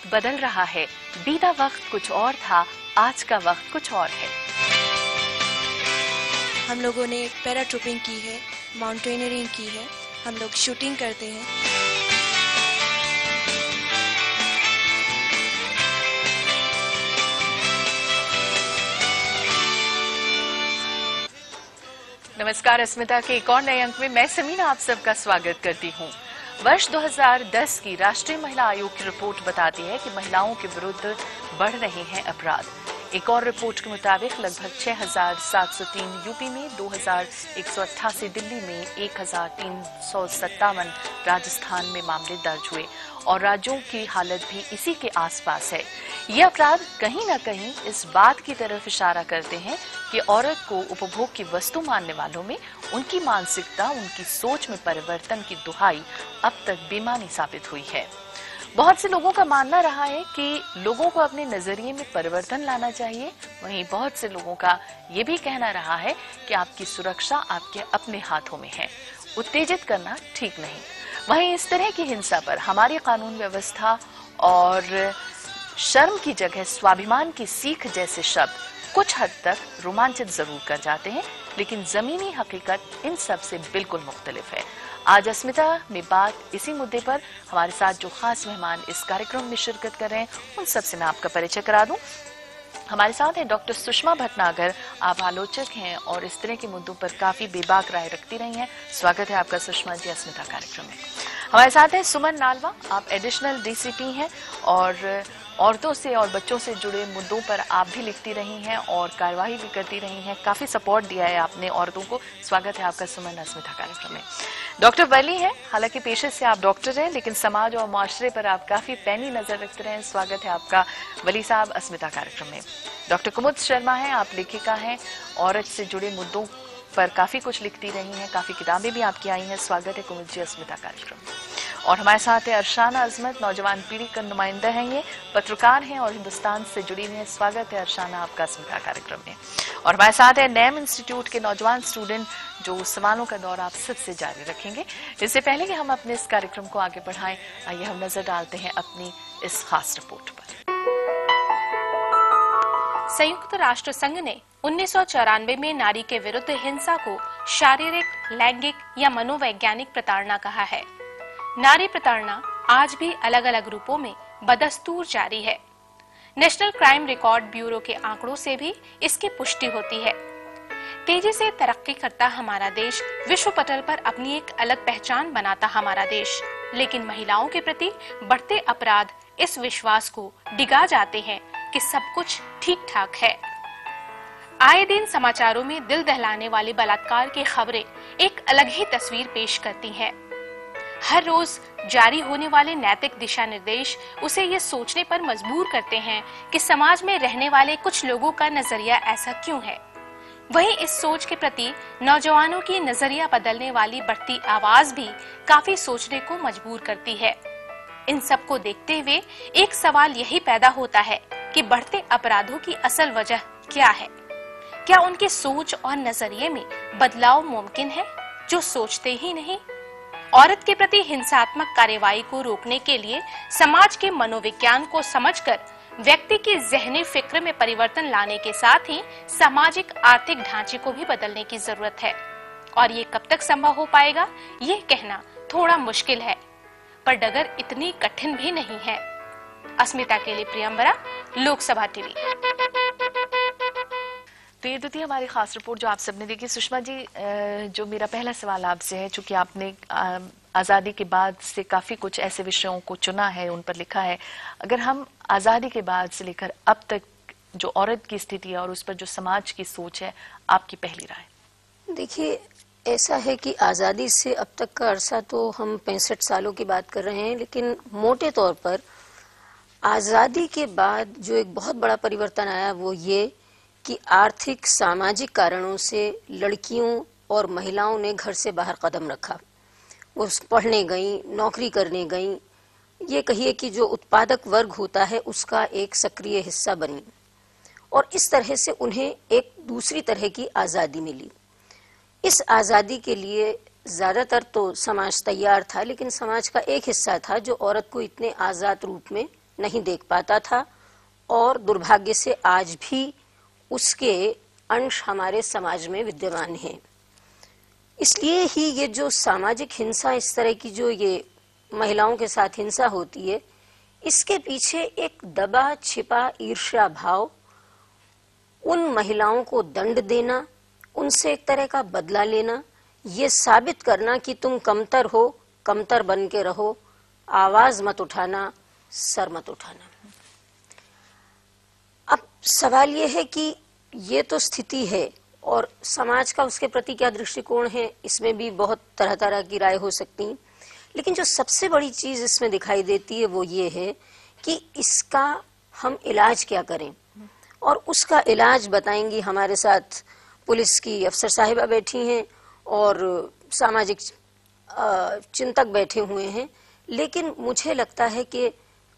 बदल रहा है। बीता वक्त कुछ और था, आज का वक्त कुछ और है। हम लोगों ने पैराट्रूपिंग की है, माउंटेनियरिंग की है, हम लोग शूटिंग करते हैं। नमस्कार, अस्मिता के एक और नए अंक में मैं समीना आप सबका स्वागत करती हूँ। वर्ष 2010 की राष्ट्रीय महिला आयोग की रिपोर्ट बताती है कि महिलाओं के विरुद्ध बढ़ रहे हैं अपराध। एक और रिपोर्ट के मुताबिक लगभग 6,703 यूपी में, 2,188 दिल्ली में, 1,357 राजस्थान में मामले दर्ज हुए और राज्यों की हालत भी इसी के आसपास है। ये अपराध कहीं न कहीं इस बात की तरफ इशारा करते हैं कि औरत को उपभोग की वस्तु मानने वालों में उनकी मानसिकता, उनकी सोच में परिवर्तन की दुहाई अब तक बेमानी साबित हुई है। बहुत से लोगों का मानना रहा है कि लोगों को अपने नजरिए में परिवर्तन लाना चाहिए। वहीं बहुत से लोगों का ये भी कहना रहा है कि आपकी सुरक्षा आपके अपने हाथों में है, उत्तेजित करना ठीक नहीं। वहीं इस तरह की हिंसा पर हमारी कानून व्यवस्था और शर्म की जगह स्वाभिमान की सीख जैसे शब्द कुछ हद तक रोमांचित जरूर कर जाते हैं, लेकिन जमीनी हकीकत इन सब से बिल्कुल मुख्तलिफ है। आज अस्मिता में बात इसी मुद्दे पर हमारे साथ जो खास मेहमान इस कार्यक्रम में शिरकत कर रहे हैं उन सब से मैं आपका परिचय करा दूं। हमारे साथ हैं डॉक्टर सुषमा भटनागर। आप आलोचक हैं और इस तरह के मुद्दों पर काफी बेबाक राय रखती रही हैं। स्वागत है आपका सुषमा जी अस्मिता कार्यक्रम में। हमारे साथ हैं सुमन नालवा। आप एडिशनल डीसीपी हैं और औरतों से और बच्चों से जुड़े मुद्दों पर आप भी लिखती रही हैं और कार्यवाही भी करती रही हैं। काफी सपोर्ट दिया है आपने औरतों को। स्वागत है आपका सुमन अस्मिता कार्यक्रम में। डॉक्टर वली हैं, हालांकि पेशे से आप डॉक्टर हैं लेकिन समाज और माशरे पर आप काफी पैनी नजर रखते रहे हैं। स्वागत है आपका वली साहब अस्मिता कार्यक्रम में। डॉक्टर कुमुद शर्मा हैं, आप लेखिका हैं, औरत से जुड़े मुद्दों पर काफी कुछ लिखती रही हैं, काफी किताबें भी आपकी आई हैं। स्वागत है कुमुद जी अस्मिता कार्यक्रम में। और हमारे साथ है अरशाना अजमत, नौजवान पीढ़ी का नुमाइंदा है, ये पत्रकार हैं और हिंदुस्तान से जुड़ी हुई हैं। स्वागत है अरशाना आपका अस्मिता कार्यक्रम में। और हमारे साथ है नैम इंस्टीट्यूट के नौजवान स्टूडेंट जो सवालों का दौर आप सबसे जारी रखेंगे। इससे पहले कि हम अपने इस कार्यक्रम को आगे बढ़ाएं, आइए हम नजर डालते हैं अपनी इस खास रिपोर्ट पर। संयुक्त राष्ट्र संघ ने 1994 में नारी के विरुद्ध हिंसा को शारीरिक, लैंगिक या मनोवैज्ञानिक प्रताड़ना कहा है। नारी प्रताड़ना आज भी अलग अलग रूपों में बदस्तूर जारी है। नेशनल क्राइम रिकॉर्ड ब्यूरो के आंकड़ों से भी इसकी पुष्टि होती है। तेजी से तरक्की करता हमारा देश, विश्व पटल पर अपनी एक अलग पहचान बनाता हमारा देश, लेकिन महिलाओं के प्रति बढ़ते अपराध इस विश्वास को डिगा जाते हैं कि सब कुछ ठीक ठाक है। आए दिन समाचारों में दिल दहलाने वाले बलात्कार की खबरें एक अलग ही तस्वीर पेश करती हैं। हर रोज जारी होने वाले नैतिक दिशा निर्देश उसे ये सोचने पर मजबूर करते हैं कि समाज में रहने वाले कुछ लोगों का नजरिया ऐसा क्यों है। वहीं इस सोच के प्रति नौजवानों की नजरिया बदलने वाली बढ़ती आवाज भी काफी सोचने को मजबूर करती है। इन सब को देखते हुए एक सवाल यही पैदा होता है कि बढ़ते अपराधों की असल वजह क्या है। क्या उनकी सोच और नजरिए में बदलाव मुमकिन है, जो सोचते ही नहीं। औरत के प्रति हिंसात्मक कार्यवाही को रोकने के लिए समाज के मनोविज्ञान को समझकर व्यक्ति की ज़हनी फिक्र में परिवर्तन लाने के साथ ही सामाजिक आर्थिक ढांचे को भी बदलने की जरूरत है। और ये कब तक संभव हो पाएगा, ये कहना थोड़ा मुश्किल है, पर डगर इतनी कठिन भी नहीं है। अस्मिता के लिए प्रियंबरा, लोकसभा टीवी। तो ये थी हमारी खास रिपोर्ट जो आप सबने देखी। सुषमा जी, जो मेरा पहला सवाल आपसे है, चूंकि आपने आज़ादी के बाद से काफ़ी कुछ ऐसे विषयों को चुना है, उन पर लिखा है, अगर हम आज़ादी के बाद से लेकर अब तक जो औरत की स्थिति है और उस पर जो समाज की सोच है, आपकी पहली राय? देखिए, ऐसा है कि आज़ादी से अब तक का अरसा तो हम 65 सालों की बात कर रहे हैं, लेकिन मोटे तौर पर आज़ादी के बाद जो एक बहुत बड़ा परिवर्तन आया वो ये कि आर्थिक सामाजिक कारणों से लड़कियों और महिलाओं ने घर से बाहर कदम रखा। वो पढ़ने गई, नौकरी करने गई, ये कहिए कि जो उत्पादक वर्ग होता है उसका एक सक्रिय हिस्सा बनी और इस तरह से उन्हें एक दूसरी तरह की आज़ादी मिली। इस आज़ादी के लिए ज़्यादातर तो समाज तैयार था, लेकिन समाज का एक हिस्सा था जो औरत को इतने आज़ाद रूप में नहीं देख पाता था, और दुर्भाग्य से आज भी उसके अंश हमारे समाज में विद्यमान हैं। इसलिए ही ये जो सामाजिक हिंसा, इस तरह की जो ये महिलाओं के साथ हिंसा होती है, इसके पीछे एक दबा छिपा ईर्ष्या भाव, उन महिलाओं को दंड देना, उनसे एक तरह का बदला लेना, ये साबित करना कि तुम कमतर हो, कमतर बन के रहो, आवाज मत उठाना, सर मत उठाना। अब सवाल ये है कि ये तो स्थिति है, और समाज का उसके प्रति क्या दृष्टिकोण है, इसमें भी बहुत तरह तरह की राय हो सकती है। लेकिन जो सबसे बड़ी चीज इसमें दिखाई देती है वो ये है कि इसका हम इलाज क्या करें, और उसका इलाज बताएंगी हमारे साथ पुलिस की अफसर साहिबा बैठी हैं और सामाजिक चिंतक बैठे हुए हैं। लेकिन मुझे लगता है कि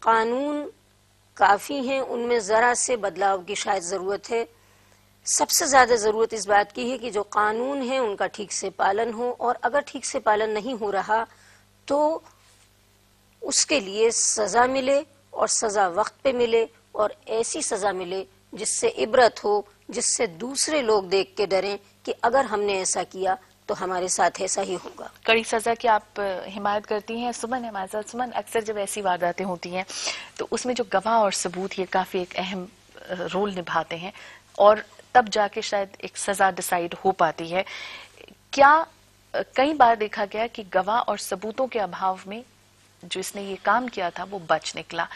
कानून काफी हैं, उनमें जरा से बदलाव की शायद जरूरत है। सबसे ज्यादा जरूरत इस बात की है कि जो कानून है उनका ठीक से पालन हो, और अगर ठीक से पालन नहीं हो रहा तो उसके लिए सजा मिले, और सजा वक्त पे मिले, और ऐसी सजा मिले जिससे इबरत हो, जिससे दूसरे लोग देख के डरें कि अगर हमने ऐसा किया तो हमारे साथ ऐसा ही होगा। कड़ी सजा की आप हिमायत करती हैं? सुमन हमारे साथ। सुमन, अक्सर जब ऐसी वारदातें होती हैं तो उसमें जो गवाह और सबूत ये काफी एक अहम रोल निभाते हैं, और तब जाके शायद एक सजा डिसाइड हो पाती है। क्या कई बार देखा गया कि गवाह और सबूतों के अभाव में जो इसने ये काम किया था वो बच निकला?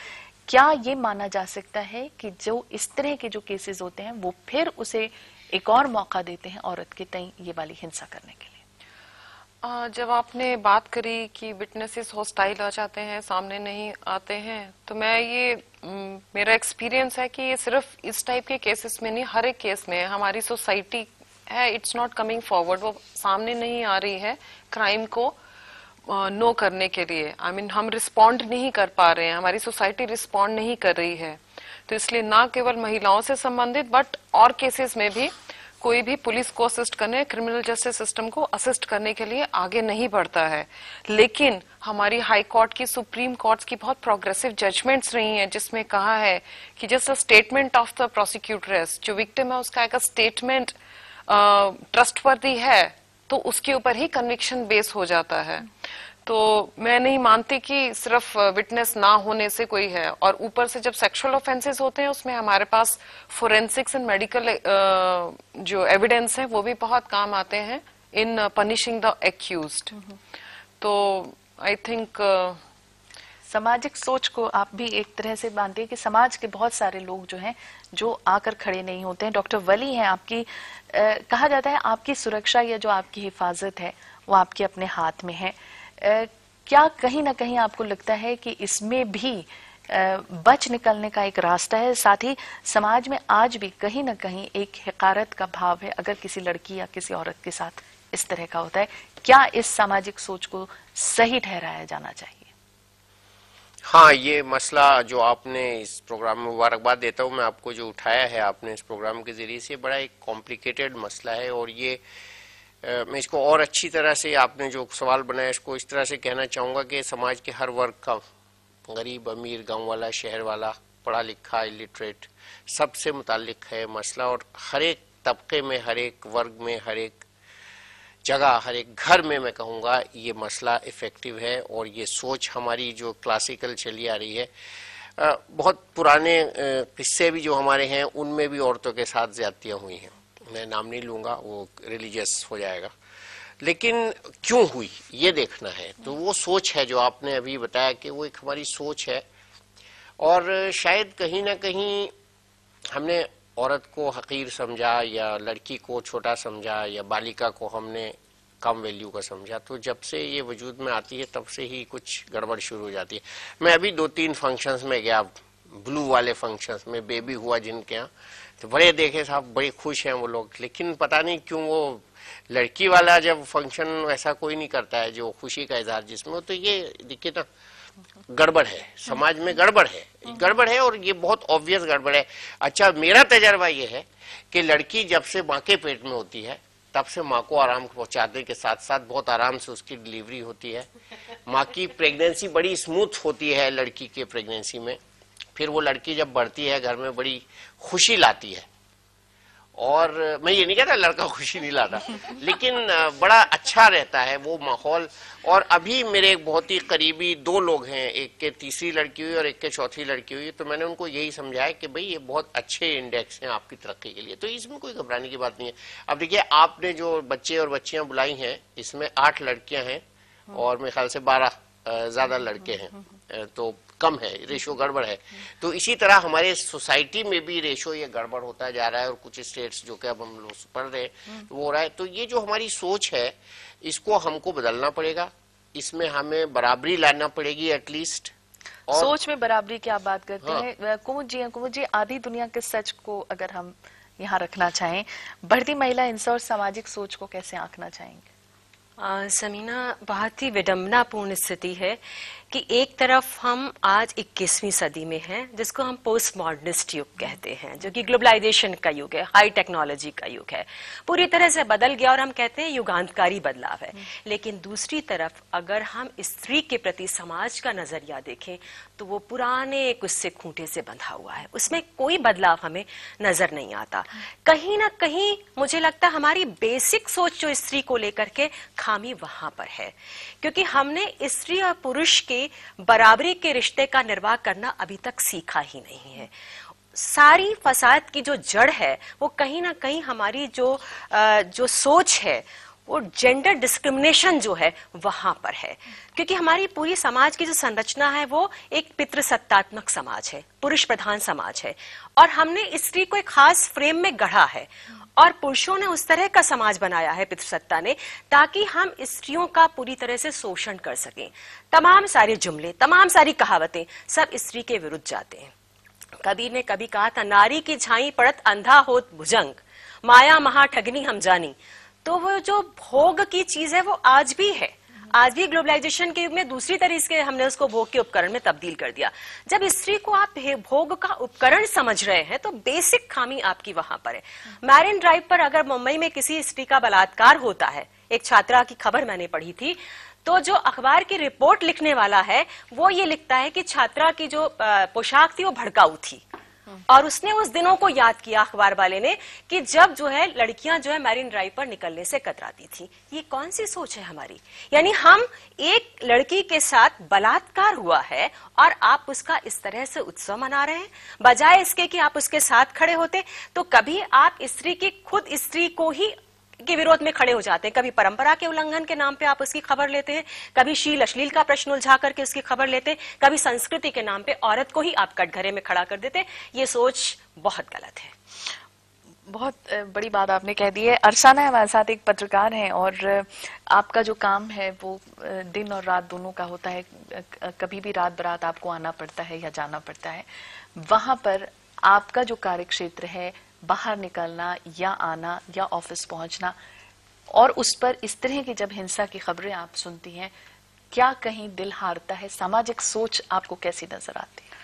क्या ये माना जा सकता है कि जो इस तरह के जो केसेस होते हैं वो फिर उसे एक और मौका देते हैं औरत के तय ये वाली हिंसा करने के लिए? जब आपने बात करी कि विटनेसेस हॉस्टाइल आ जाते हैं, सामने नहीं आते हैं, तो मैं ये मेरा एक्सपीरियंस है कि ये सिर्फ इस टाइप के केसेस में नहीं, हर एक केस में हमारी सोसाइटी है, इट्स नॉट कमिंग फॉरवर्ड, वो सामने नहीं आ रही है क्राइम को नो करने के लिए। आई मीन हम रिस्पॉन्ड नहीं कर पा रहे हैं, हमारी सोसाइटी रिस्पॉन्ड नहीं कर रही है। तो इसलिए ना केवल महिलाओं से संबंधित बट और केसेस में भी कोई भी पुलिस को असिस्ट करने, क्रिमिनल जस्टिस सिस्टम को असिस्ट करने के लिए आगे नहीं बढ़ता है। लेकिन हमारी हाई कोर्ट की, सुप्रीम कोर्ट्स की बहुत प्रोग्रेसिव जजमेंट्स रही हैं जिसमें कहा है कि just a statement of the prosecutrix, जो विक्टिम है उसका एक स्टेटमेंट ट्रस्टवर्दी है तो उसके ऊपर ही कन्विक्शन बेस हो जाता है। तो मैं नहीं मानती कि सिर्फ विटनेस ना होने से कोई है। और ऊपर से जब सेक्सुअल ऑफेंसेस होते हैं उसमें हमारे पास फोरेंसिक्स एंड मेडिकल जो एविडेंस है वो भी बहुत काम आते हैं इन पनिशिंग द एक्यूज्ड। तो आई थिंक सामाजिक सोच को आप भी एक तरह से मानते हैं कि समाज के बहुत सारे लोग जो हैं जो आकर खड़े नहीं होते हैं। डॉक्टर वली हैं आपकी, कहा जाता है आपकी सुरक्षा या जो आपकी हिफाजत है वो आपके अपने हाथ में है। क्या कहीं ना कहीं आपको लगता है कि इसमें भी बच निकलने का एक रास्ता है? साथ ही समाज में आज भी कहीं ना कहीं एक हिकारत का भाव है अगर किसी लड़की या किसी औरत के साथ इस तरह का होता है। क्या इस सामाजिक सोच को सही ठहराया जाना चाहिए? हाँ, ये मसला जो आपने इस प्रोग्राम में, मुबारकबाद देता हूँ मैं आपको, जो उठाया है आपने इस प्रोग्राम के जरिए से, बड़ा एक कॉम्प्लिकेटेड मसला है। और ये मैं इसको और अच्छी तरह से, आपने जो सवाल बनाया इसको इस तरह से कहना चाहूँगा कि समाज के हर वर्ग का, गरीब अमीर, गांव वाला, शहर वाला, पढ़ा लिखा, इलिटरेट, सबसे मुताल्लिक है मसला। और हर एक तबके में, हर एक वर्ग में, हर एक जगह, हर एक घर में मैं कहूँगा ये मसला इफ़ेक्टिव है। और ये सोच हमारी जो क्लासिकल चली आ रही है, बहुत पुराने किस्से भी जो हमारे हैं उनमें भी औरतों के साथ ज्यादतियाँ हुई हैं। मैं नाम नहीं लूँगा, वो रिलीजियस हो जाएगा, लेकिन क्यों हुई ये देखना है। तो वो सोच है जो आपने अभी बताया कि वो एक हमारी सोच है। और शायद कहीं ना कहीं हमने औरत को हकीर समझा, या लड़की को छोटा समझा, या बालिका को हमने कम वैल्यू का समझा। तो जब से ये वजूद में आती है तब से ही कुछ गड़बड़ शुरू हो जाती है। मैं अभी 2-3 फंक्शंस में गया, ब्लू वाले फंक्शंस में, बेबी हुआ जिनके यहाँ, तो बड़े देखे साहब, बड़े खुश हैं वो लोग। लेकिन पता नहीं क्यों वो लड़की वाला जब फंक्शन वैसा कोई नहीं करता है जो खुशी का इजहार जिसमें हो। तो ये देखिए ना, गड़बड़ है, समाज में गड़बड़ है और ये बहुत ऑब्वियस गड़बड़ है। अच्छा, मेरा तजर्बा ये है कि लड़की जब से माँ के पेट में होती है तब से माँ को आराम पहुंचाने के साथ साथ बहुत आराम से उसकी डिलीवरी होती है। माँ की प्रेगनेंसी बड़ी स्मूथ होती है लड़की के प्रेगनेंसी में, फिर वो लड़की जब बढ़ती है घर में बड़ी खुशी लाती है। और मैं ये नहीं कहता लड़का खुशी नहीं लाता, लेकिन बड़ा अच्छा रहता है वो माहौल। और अभी मेरे एक बहुत ही करीबी 2 लोग हैं, एक के तीसरी लड़की हुई और एक के चौथी लड़की हुई, तो मैंने उनको यही समझाया कि भाई ये बहुत अच्छे इंडेक्स हैं आपकी तरक्की के लिए, तो इसमें कोई घबराने की बात नहीं है। अब देखिए आपने जो बच्चे और बच्चियां बुलाई हैं इसमें 8 लड़कियां हैं और मेरे ख्याल से 12 ज्यादा लड़के हैं, तो कम है, रेशो गड़बड़ है। तो इसी तरह हमारे सोसाइटी में भी रेशो ये गड़बड़ होता जा रहा है और कुछ स्टेट्स जो कि अब हम लोग पढ़ रहे हैं तो वो हो रहा है। तो ये जो हमारी सोच है इसको हमको बदलना पड़ेगा, इसमें हमें बराबरी लाना पड़ेगी एटलीस्ट। और सोच में बराबरी की आप बात करते हैं। कुमुद जी, आधी दुनिया के सच को अगर हम यहाँ रखना चाहें, बढ़ती महिला हिंसा और सामाजिक सोच को कैसे आंकना चाहेंगे? समीना, बहुत ही विडंबनापूर्ण स्थिति है कि एक तरफ हम आज 21वीं सदी में हैं जिसको हम पोस्ट मॉडर्निस्ट युग कहते हैं, जो कि ग्लोबलाइजेशन का युग है, हाई टेक्नोलॉजी का युग है, पूरी तरह से बदल गया और हम कहते हैं युगांतकारी बदलाव है। लेकिन दूसरी तरफ अगर हम स्त्री के प्रति समाज का नजरिया देखें तो वो पुराने कुस्से खूंटे से बंधा हुआ है, उसमें कोई बदलाव हमें नजर नहीं आता। कहीं ना कहीं मुझे लगता है हमारी बेसिक सोच जो स्त्री को लेकर के खामी वहां पर है, क्योंकि हमने स्त्री और पुरुष के बराबरी के रिश्ते का निर्वाह करना अभी तक सीखा ही नहीं है। सारी फसाद की जो जड़ है वो कहीं ना कहीं हमारी जो सोच है वो जेंडर डिस्क्रिमिनेशन जो है वहां पर है, क्योंकि हमारी पूरी समाज की जो संरचना है वो एक पितृसत्तात्मक समाज है, पुरुष प्रधान समाज है, और हमने स्त्री को एक खास फ्रेम में गढ़ा है और पुरुषों ने उस तरह का समाज बनाया है पितृसत्ता ने, ताकि हम स्त्रियों का पूरी तरह से शोषण कर सकें। तमाम सारे जुमले, तमाम सारी कहावतें सब स्त्री के विरुद्ध जाते हैं। कबीर ने कभी कहा था, नारी की झाई पड़त अंधा होत भुजंग, माया महा ठगनी हम जानी। तो वो जो भोग की चीज है वो आज भी है, आज भी ग्लोबलाइजेशन के युग में दूसरी तरह से हमने उसको भोग के उपकरण में तब्दील कर दिया। जब स्त्री को आप भोग का उपकरण समझ रहे हैं तो बेसिक खामी आपकी वहां पर है। मैरिन ड्राइव पर अगर मुंबई में किसी स्त्री का बलात्कार होता है, एक छात्रा की खबर मैंने पढ़ी थी, तो जो अखबार की रिपोर्ट लिखने वाला है वो ये लिखता है कि छात्रा की जो पोशाक थी वो भड़काऊ थी, और उसने उस दिनों को याद किया अखबार वाले ने कि जब जो है लड़कियां जो है मैरिन ड्राइव पर निकलने से कतराती थी। ये कौन सी सोच है हमारी? यानी हम एक लड़की के साथ बलात्कार हुआ है और आप उसका इस तरह से उत्सव मना रहे हैं, बजाय इसके कि आप उसके साथ खड़े होते। तो कभी आप स्त्री की खुद स्त्री को ही के विरोध में खड़े हो जाते हैं, कभी परंपरा के उल्लंघन के नाम पे आप उसकी खबर लेते हैं, कभी शील अश्लील का प्रश्न उलझा करके उसकी खबर लेते हैं, कभी संस्कृति के नाम पे औरत को ही आप कटघरे में खड़ा कर देते हैं। ये सोच बहुत गलत है। बहुत बड़ी बात आपने कह दी है। अरसाना हमारे साथ एक पत्रकार हैं और आपका जो काम है वो दिन और रात दोनों का होता है, कभी भी रात बरात आपको आना पड़ता है या जाना पड़ता है। वहां पर आपका जो कार्य क्षेत्र है, बाहर निकलना या आना या ऑफिस पहुंचना, और उस पर इस तरह की जब हिंसा की खबरें आप सुनती हैं, क्या कहीं दिल हारता है? सामाजिक सोच आपको कैसी नजर आती है?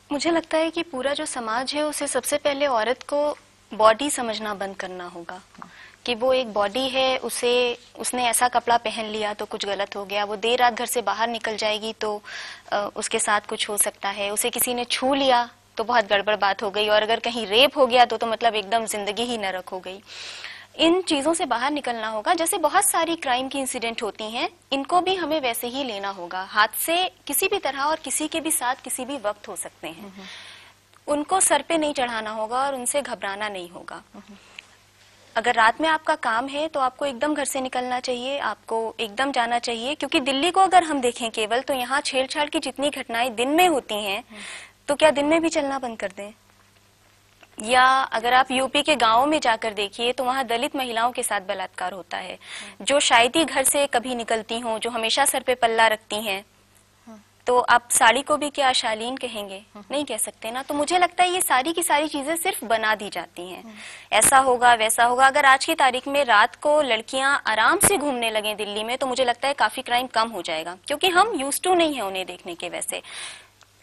मुझे लगता है कि पूरा जो समाज है उसे सबसे पहले औरत को बॉडी समझना बंद करना होगा कि वो एक बॉडी है, उसने ऐसा कपड़ा पहन लिया तो कुछ गलत हो गया, वो देर रात घर से बाहर निकल जाएगी तो उसके साथ कुछ हो सकता है, उसे किसी ने छू लिया तो बहुत गड़बड़ बात हो गई, और अगर कहीं रेप हो गया तो मतलब एकदम जिंदगी ही नरक हो गई। इन चीजों से बाहर निकलना होगा। जैसे बहुत सारी क्राइम की इंसिडेंट होती हैं, इनको भी हमें वैसे ही लेना होगा। हादसे किसी भी तरह और किसी के भी साथ किसी भी वक्त हो सकते हैं, उनको सर पे नहीं चढ़ाना होगा और उनसे घबराना नहीं होगा। अगर रात में आपका काम है तो आपको एकदम घर से निकलना चाहिए, आपको एकदम जाना चाहिए, क्योंकि दिल्ली को अगर हम देखें केवल, तो यहाँ छेड़छाड़ की जितनी घटनाएं दिन में होती हैं, तो क्या दिन में भी चलना बंद कर दें? या अगर आप यूपी के गांवों में जाकर देखिए तो वहां दलित महिलाओं के साथ बलात्कार होता है, जो शायद ही घर से कभी निकलती हों, जो हमेशा सर पे पल्ला रखती हैं। तो आप साड़ी को भी क्या शालीन कहेंगे? नहीं कह सकते ना। तो मुझे लगता है ये सारी की सारी चीजें सिर्फ बना दी जाती हैं, ऐसा होगा वैसा होगा। अगर आज की तारीख में रात को लड़कियां आराम से घूमने लगे दिल्ली में, तो मुझे लगता है काफी क्राइम कम हो जाएगा, क्योंकि हम यूज्ड टू नहीं है उन्हें देखने के। वैसे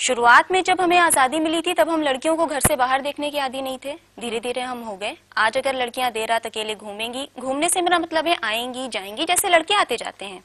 शुरुआत में जब हमें आज़ादी मिली थी तब हम लड़कियों को घर से बाहर देखने के आदी नहीं थे, धीरे धीरे हम हो गए। आज अगर लड़कियां देर रात अकेले घूमेंगी, घूमने से मेरा मतलब है आएंगी जाएंगी, जैसे लड़के आते जाते हैं।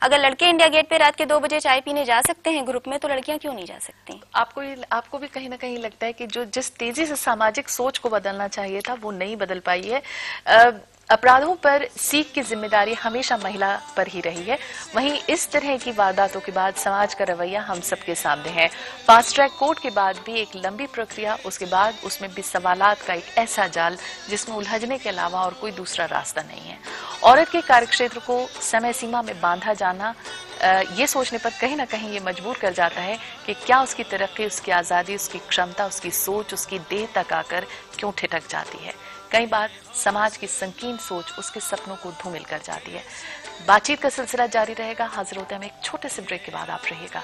अगर लड़के इंडिया गेट पे रात के 2 बजे चाय पीने जा सकते हैं ग्रुप में, तो लड़कियां क्यों नहीं जा सकती? आपको भी कहीं ना कहीं लगता है कि जो जिस तेजी से सामाजिक सोच को बदलना चाहिए था वो नहीं बदल पाई है। अपराधों पर सीख की जिम्मेदारी हमेशा महिला पर ही रही है। वहीं इस तरह की वारदातों के बाद समाज का रवैया हम सबके सामने है। फास्ट ट्रैक कोर्ट के बाद भी एक लंबी प्रक्रिया, उसके बाद उसमें भी सवालात का एक ऐसा जाल जिसमें उलझने के अलावा और कोई दूसरा रास्ता नहीं है। औरत के कार्यक्षेत्र को समय सीमा में बांधा जाना ये सोचने पर कहीं ना कहीं ये मजबूर कर जाता है कि क्या उसकी तरक्की, उसकी आज़ादी, उसकी क्षमता, उसकी सोच, उसकी देह तक आकर क्यों ठिठक जाती है। कई बार समाज की संकीर्ण सोच उसके सपनों को धूमिल कर जाती है। बातचीत का सिलसिला जारी रहेगा। हाजिर होते हैं हम एक छोटे से ब्रेक के बाद। आप रहिएगा